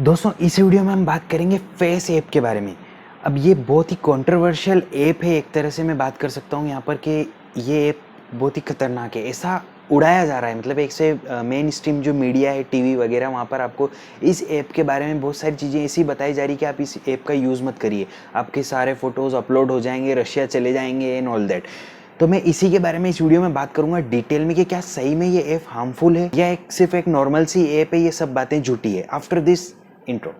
दोस्तों इस वीडियो में हम बात करेंगे फेस ऐप के बारे में। अब ये बहुत ही कंट्रोवर्शियल ऐप है, एक तरह से मैं बात कर सकता हूँ यहाँ पर कि ये ऐप बहुत ही खतरनाक है, ऐसा उड़ाया जा रहा है। मतलब एक से मेन स्ट्रीम जो मीडिया है, टीवी वगैरह, वहाँ पर आपको इस ऐप के बारे में बहुत सारी चीज़ें ऐसी बताई जा रही कि आप इस ऐप का यूज़ मत करिए, आपके सारे फ़ोटोज़ अपलोड हो जाएंगे, रशिया चले जाएंगे एंड ऑल दैट। तो मैं इसी के बारे में इस वीडियो में बात करूंगा डिटेल में कि क्या सही में ये ऐप हार्मफुल है या सिर्फ एक नॉर्मल सी ऐप है, ये सब बातें झूठी है। After this intro.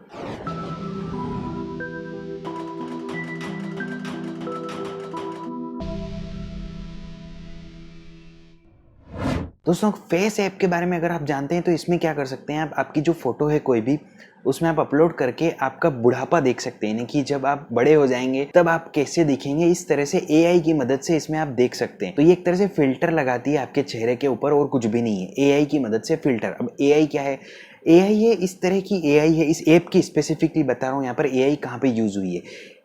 दोस्तों फेस ऐप के बारे में अगर आप जानते हैं तो इसमें क्या कर सकते हैं, आप आपकी जो फोटो है कोई भी, उसमें आप अपलोड करके आपका बुढ़ापा देख सकते हैं कि जब आप बड़े हो जाएंगे तब आप कैसे दिखेंगे। इस तरह से एआई की मदद से इसमें आप देख सकते हैं। तो ये एक तरह से फिल्टर लगाती है आपके चेहरे के ऊपर और कुछ भी नहीं है, एआई की मदद से फिल्टर। अब एआई क्या है? एआई है इस तरह की एआई है, इस ऐप की स्पेसिफिकली बता रहा हूँ यहाँ पर एआई कहाँ पे यूज हुई है।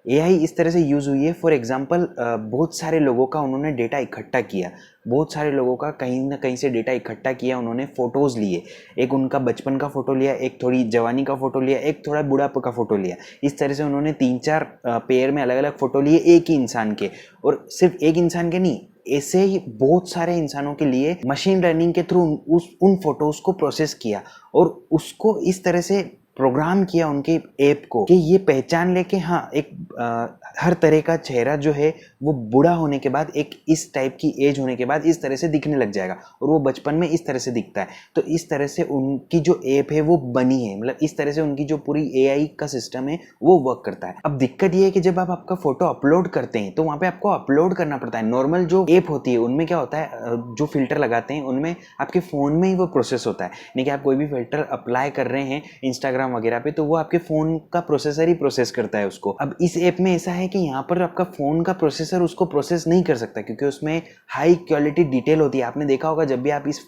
एआई इस तरह से यूज हुई है, फॉर एग्जांपल बहुत सारे लोगों का उन्होंने डेटा इकट्ठा किया, बहुत सारे लोगों का कहीं ना कहीं से डेटा इकट्ठा किया, उन्होंने फोटोज लिए, एक उनका बचपन का फोटो लिया, एक थोड़ी जवानी का फोटो लिया, एक थोड़ा बुढ़ापे का फोटो लिया। इस तरह से उन्होंने 3-4 पेयर में अलग अलग फोटो लिए एक ही इंसान के, और सिर्फ एक इंसान के नहीं, ऐसे ही बहुत सारे इंसानों के लिए मशीन लर्निंग के थ्रू उन फोटोज को प्रोसेस किया और उसको इस तरह से प्रोग्राम किया उनके ऐप को कि ये पहचान ले कि हाँ एक हर तरह का चेहरा जो है वो बूढ़ा होने के बाद, एक इस टाइप की एज होने के बाद इस तरह से दिखने लग जाएगा और वो बचपन में इस तरह से दिखता है। तो इस तरह से उनकी जो ऐप है वो बनी है, मतलब इस तरह से उनकी जो पूरी एआई का सिस्टम है वो वर्क करता है। अब दिक्कत ये है कि जब आप आपका फोटो अपलोड करते हैं तो वहाँ पे आपको अपलोड करना पड़ता है। नॉर्मल जो ऐप होती है उनमें क्या होता है, जो फिल्टर लगाते हैं उनमें आपके फ़ोन में ही वो प्रोसेस होता है, नहीं कि आप कोई भी फिल्टर अप्लाई कर रहे हैं इंस्टाग्राम वगैरह पे तो वो आपके फ़ोन का प्रोसेसर ही प्रोसेस करता है उसको। अब इस ऐप में ऐसा है कि यहाँ पर आपका फ़ोन का प्रोसेसर उसको प्रोसेस नहीं कर सकता क्योंकि उसमें हाई क्वालिटी डिटेल होती है। आपने देखा होगा जब भी आप इस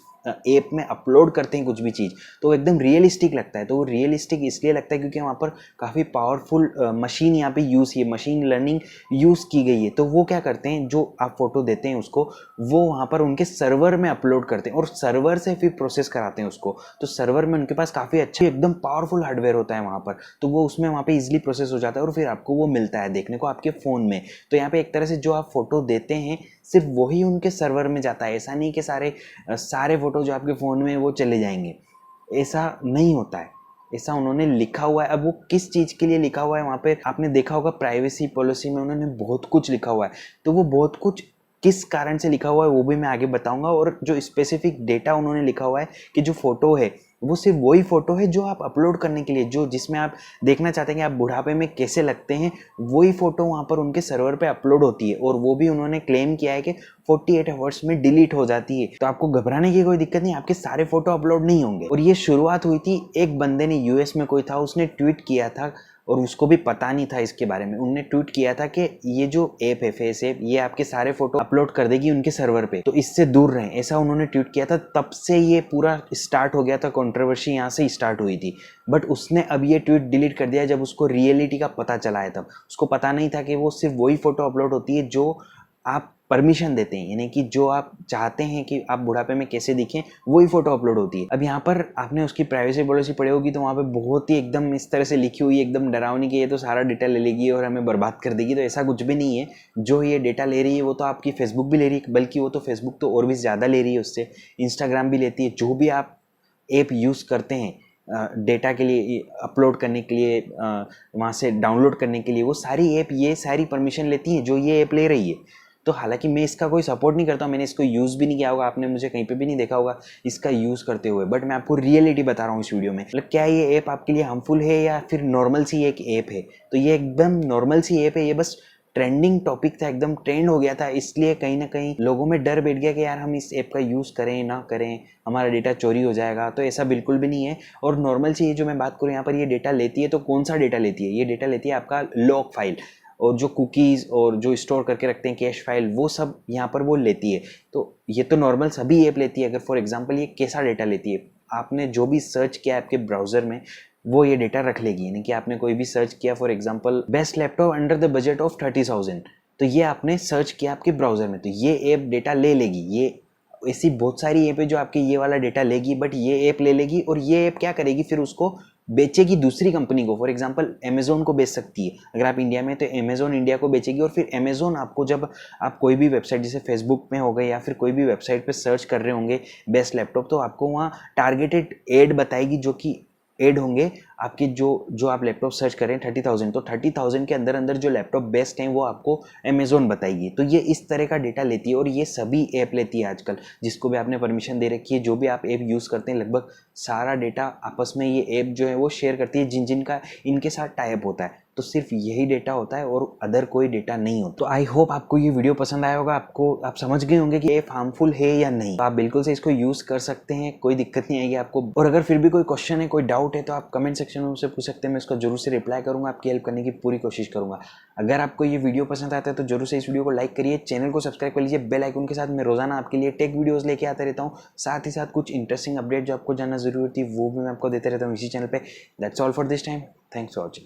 ऐप में अपलोड करते हैं कुछ भी चीज़ तो एकदम रियलिस्टिक लगता है। तो वो रियलिस्टिक इसलिए लगता है क्योंकि वहाँ पर काफ़ी पावरफुल मशीन यहाँ पे यूज़ की है, मशीन लर्निंग यूज़ की गई है। तो वो क्या करते हैं, जो आप फोटो देते हैं उसको वो वहाँ पर उनके सर्वर में अपलोड करते हैं और सर्वर से फिर प्रोसेस कराते हैं उसको। तो सर्वर में उनके पास काफ़ी अच्छे एकदम पावरफुल हार्डवेयर होता है वहाँ पर, तो वो उसमें वहाँ पे इजीली प्रोसेस हो जाता है और फिर आपको वो मिलता है देखने को आपके फ़ोन में। तो यहाँ पे एक तरह से जो आप फोटो देते हैं सिर्फ वही उनके सर्वर में जाता है। ऐसा नहीं कि सारे फोटो जो आपके फ़ोन में वो चले जाएंगे, ऐसा नहीं होता है। ऐसा उन्होंने लिखा हुआ है। अब वो किस चीज़ के लिए लिखा हुआ है वहाँ पे आपने देखा होगा, प्राइवेसी पॉलिसी में उन्होंने बहुत कुछ लिखा हुआ है। तो वो बहुत कुछ किस कारण से लिखा हुआ है वो भी मैं आगे बताऊंगा। और जो स्पेसिफिक डेटा उन्होंने लिखा हुआ है कि जो फोटो है वो सिर्फ वही फोटो है जो आप अपलोड करने के लिए, जो जिसमें आप देखना चाहते हैं कि आप बुढ़ापे में कैसे लगते हैं, वही फोटो वहाँ पर उनके सर्वर पे अपलोड होती है। और वो भी उन्होंने क्लेम किया है कि 48 आवर्स में डिलीट हो जाती है। तो आपको घबराने की कोई दिक्कत नहीं, आपके सारे फोटो अपलोड नहीं होंगे। और ये शुरुआत हुई थी, एक बंदे ने यूएस में कोई था उसने ट्वीट किया था और उसको भी पता नहीं था इसके बारे में। उनने ट्वीट किया था कि ये जो ऐप है फेस ऐप, ये आपके सारे फोटो अपलोड कर देगी उनके सर्वर पे, तो इससे दूर रहें, ऐसा उन्होंने ट्वीट किया था। तब से ये पूरा स्टार्ट हो गया था, कंट्रोवर्सी यहाँ से स्टार्ट हुई थी। बट उसने अब ये ट्वीट डिलीट कर दिया जब उसको रियलिटी का पता चला है। तब उसको पता नहीं था कि वो सिर्फ वही फोटो अपलोड होती है जो आप परमिशन देते हैं, यानी कि जो आप चाहते हैं कि आप बुढ़ापे में कैसे दिखें वही फोटो अपलोड होती है। अब यहाँ पर आपने उसकी प्राइवेसी पॉलिसी पढ़ी होगी तो वहाँ पे बहुत ही एकदम इस तरह से लिखी हुई है, एकदम डरावनी कि ये तो सारा डेटा ले लेगी और हमें बर्बाद कर देगी। तो ऐसा कुछ भी नहीं है। जो ये डेटा ले रही है वो तो आपकी फेसबुक भी ले रही है, बल्कि वो तो फेसबुक तो और भी ज़्यादा ले रही है उससे, इंस्टाग्राम भी लेती है। जो भी आप ऐप यूज़ करते हैं डेटा के लिए, अपलोड करने के लिए, वहाँ से डाउनलोड करने के लिए, वो सारी ऐप ये सारी परमिशन लेती हैं जो ये ऐप ले रही है। तो हालांकि मैं इसका कोई सपोर्ट नहीं करता हूँ, मैंने इसको यूज़ भी नहीं किया होगा, आपने मुझे कहीं पे भी नहीं देखा होगा इसका यूज़ करते हुए, बट मैं आपको रियलिटी बता रहा हूँ इस वीडियो में। मतलब क्या ये ऐप आपके लिए हार्मफुल है या फिर नॉर्मल सी एक ऐप है? तो ये एकदम नॉर्मल सी ऐप है, ये बस ट्रेंडिंग टॉपिक था, एकदम ट्रेंड हो गया था, इसलिए कहीं ना कहीं लोगों में डर बैठ गया कि यार हम इस ऐप का यूज़ करें ना करें, हमारा डेटा चोरी हो जाएगा। तो ऐसा बिल्कुल भी नहीं है। और नॉर्मल सी जो मैं बात करूँ यहाँ पर, ये डेटा लेती है तो कौन सा डेटा लेती है? ये डेटा लेती है आपका लॉग फाइल और जो कुकीज़ और जो स्टोर करके रखते हैं कैश फाइल, वो सब यहाँ पर वो लेती है। तो ये तो नॉर्मल सभी ऐप लेती है। अगर फॉर एग्जांपल ये कैसा डेटा लेती है, आपने जो भी सर्च किया आपके ब्राउज़र में वो ये डेटा रख लेगी। यानी कि आपने कोई भी सर्च किया, for example best laptop under the budget of 30,000, तो ये आपने सर्च किया आपके ब्राउज़र में, तो ये ऐप डेटा ले लेगी। ये ऐसी बहुत सारी ऐप है जो आपके ये वाला डेटा लेगी, बट ये ऐप ले लेगी और ये ऐप क्या करेगी, फिर उसको बेचेगी दूसरी कंपनी को, फॉर एग्जांपल अमेजोन को बेच सकती है। अगर आप इंडिया में तो अमेजोन इंडिया को बेचेगी और फिर अमेजोन आपको जब आप कोई भी वेबसाइट जैसे फेसबुक में हो गए या फिर कोई भी वेबसाइट पे सर्च कर रहे होंगे बेस्ट लैपटॉप, तो आपको वहाँ टारगेटेड एड बताएगी, जो कि एड होंगे आपके जो आप लैपटॉप सर्च करें 30,000, तो 30,000 के अंदर अंदर जो लैपटॉप बेस्ट हैं वो आपको अमेजोन बताएगी। तो ये इस तरह का डेटा लेती है और ये सभी ऐप लेती है आजकल, जिसको भी आपने परमिशन दे रखी है, जो भी आप ऐप यूज़ करते हैं, लगभग सारा डेटा आपस में ये ऐप जो है वो शेयर करती है, जिन जिनका इनके साथ टाई अप होता है। तो सिर्फ यही डेटा होता है और अदर कोई डेटा नहीं होता। तो आई होप आपको ये वीडियो पसंद आया होगा, आप समझ गए होंगे कि ये हार्मफुल है या नहीं। तो आप बिल्कुल से इसको यूज़ कर सकते हैं, कोई दिक्कत नहीं आएगी आपको। और अगर फिर भी कोई क्वेश्चन है, कोई डाउट है, तो आप कमेंट सेक्शन में मुझसे पूछ सकते हैं, मैं इसको जरूर से रिप्लाई करूंगा, आपकी हेल्प करने की पूरी कोशिश करूंगा। अगर आपको ये वीडियो पसंद आता है तो जरूर से इस वीडियो को लाइक करिए, चैनल को सब्सक्राइब कर लीजिए बेल आइकन के साथ। मैं रोजाना आपके लिए टेक वीडियोस लेके आता रहता हूँ, साथ ही साथ कुछ इंटरेस्टिंग अपडेट जो आपको जानना जरूरी होती है वो भी मैं आपको देते रहता हूँ इसी चैनल पे। That's all for this time, thanks for watching.